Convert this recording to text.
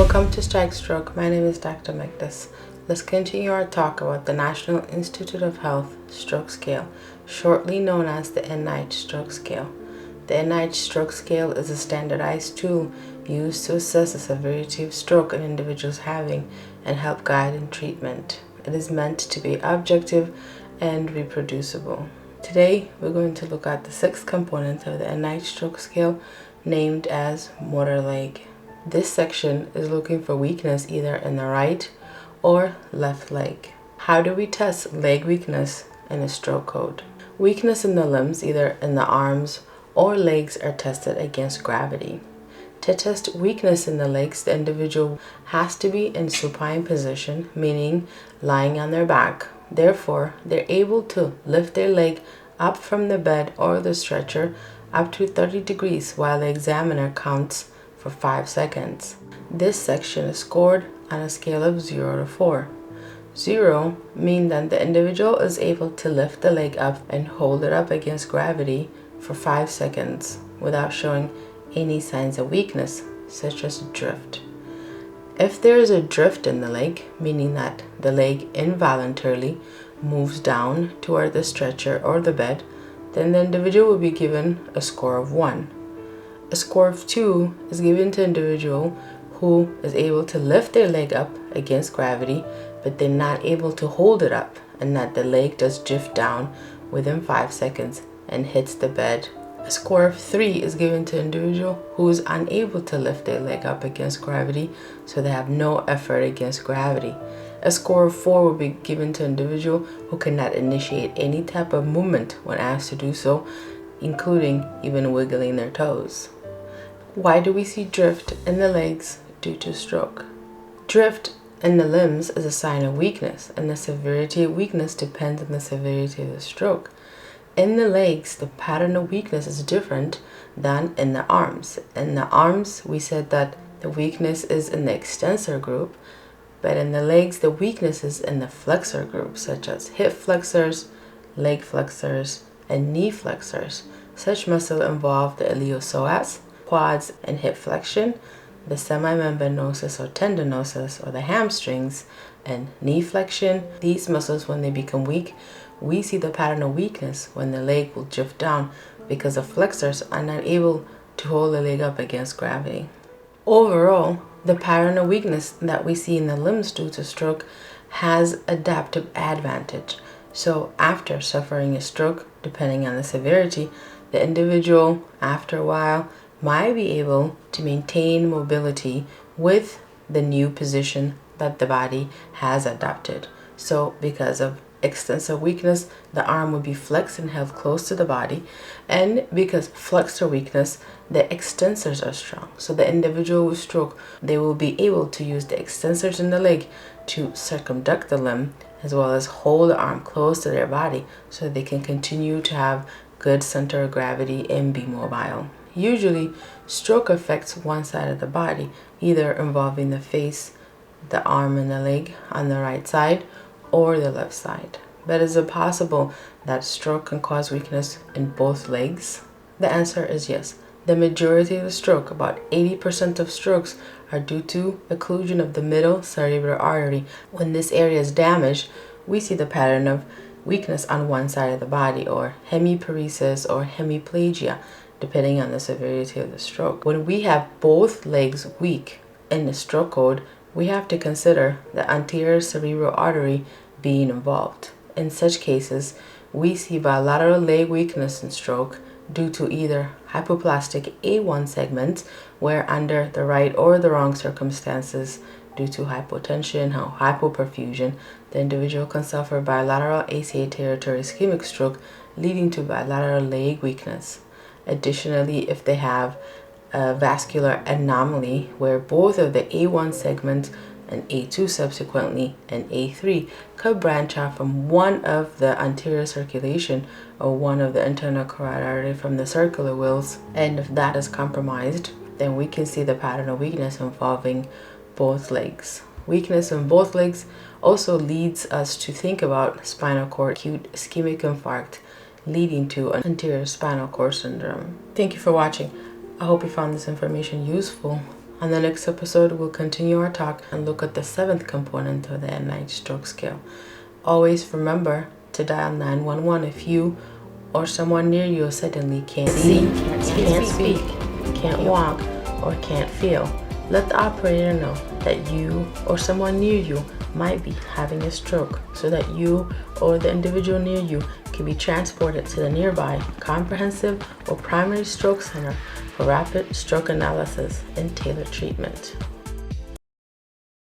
Welcome to Strike Stroke. My name is Dr. Magdas. Let's continue our talk about the National Institute of Health Stroke Scale, shortly known as the NIHSS Stroke Scale. The NIHSS Stroke Scale is a standardized tool used to assess the severity of stroke in individuals having and help guide in treatment. It is meant to be objective and reproducible. Today, we're going to look at the sixth component of the NIHSS Stroke Scale, named as motor leg. This section is looking for weakness either in the right or left leg. How do we test leg weakness in a stroke code? Weakness in the limbs, either in the arms or legs, are tested against gravity. To test weakness in the legs, the individual has to be in supine position, meaning lying on their back. Therefore, they're able to lift their leg up from the bed or the stretcher up to 30 degrees while the examiner counts for 5 seconds. This section is scored on a scale of 0 to 4. 0 means that the individual is able to lift the leg up and hold it up against gravity for 5 seconds without showing any signs of weakness, such as drift. If there is a drift in the leg, meaning that the leg involuntarily moves down toward the stretcher or the bed, then the individual will be given a score of 1. A score of 2 is given to an individual who is able to lift their leg up against gravity, but they're not able to hold it up, and that the leg does drift down within 5 seconds and hits the bed. A score of 3 is given to an individual who is unable to lift their leg up against gravity, so they have no effort against gravity. A score of 4 will be given to an individual who cannot initiate any type of movement when asked to do so, including even wiggling their toes. Why do we see drift in the legs due to stroke? Drift in the limbs is a sign of weakness, and the severity of weakness depends on the severity of the stroke. In the legs, the pattern of weakness is different than in the arms. In the arms, we said that the weakness is in the extensor group, but in the legs, the weakness is in the flexor group, such as hip flexors, leg flexors, and knee flexors. Such muscles involve the iliopsoas, quads and hip flexion, the semimembranosus or tendinosus or the hamstrings, and knee flexion. These muscles, when they become weak, we see the pattern of weakness when the leg will drift down because the flexors are not able to hold the leg up against gravity. Overall, the pattern of weakness that we see in the limbs due to stroke has adaptive advantage. So after suffering a stroke, depending on the severity, the individual, after a while, might be able to maintain mobility with the new position that the body has adopted. So because of extensive weakness, the arm will be flexed and held close to the body, and because flexor weakness, the extensors are strong. So the individual with stroke, they will be able to use the extensors in the leg to circumduct the limb, as well as hold the arm close to their body so they can continue to have good center of gravity and be mobile. Usually, stroke affects one side of the body, either involving the face, the arm, and the leg on the right side, or the left side. But is it possible that stroke can cause weakness in both legs? The answer is yes. The majority of the stroke, about 80% of strokes, are due to occlusion of the middle cerebral artery. When this area is damaged, we see the pattern of weakness on one side of the body, or hemiparesis or hemiplegia, depending on the severity of the stroke. When we have both legs weak in the stroke code, we have to consider the anterior cerebral artery being involved. In such cases, we see bilateral leg weakness in stroke due to either hypoplastic A1 segments, where under the right or the wrong circumstances, due to hypotension or hypoperfusion, the individual can suffer bilateral ACA territory ischemic stroke, leading to bilateral leg weakness. Additionally, if they have a vascular anomaly where both of the A1 segments and A2 subsequently and A3 could branch out from one of the anterior circulation or one of the internal carotid artery from the circular wheels, and if that is compromised, then we can see the pattern of weakness involving both legs. Weakness in both legs also leads us to think about spinal cord acute ischemic infarct, leading to an anterior spinal cord syndrome. Thank you for watching. I hope you found this information useful. On the next episode, we'll continue our talk and look at the 7th component of the NIHSS stroke scale. Always remember to dial 911 if you or someone near you suddenly can't see, can't speak, can't walk, or can't feel. Let the operator know that you or someone near you might be having a stroke so that you or the individual near you can be transported to the nearby comprehensive or primary stroke center for rapid stroke analysis and tailored treatment.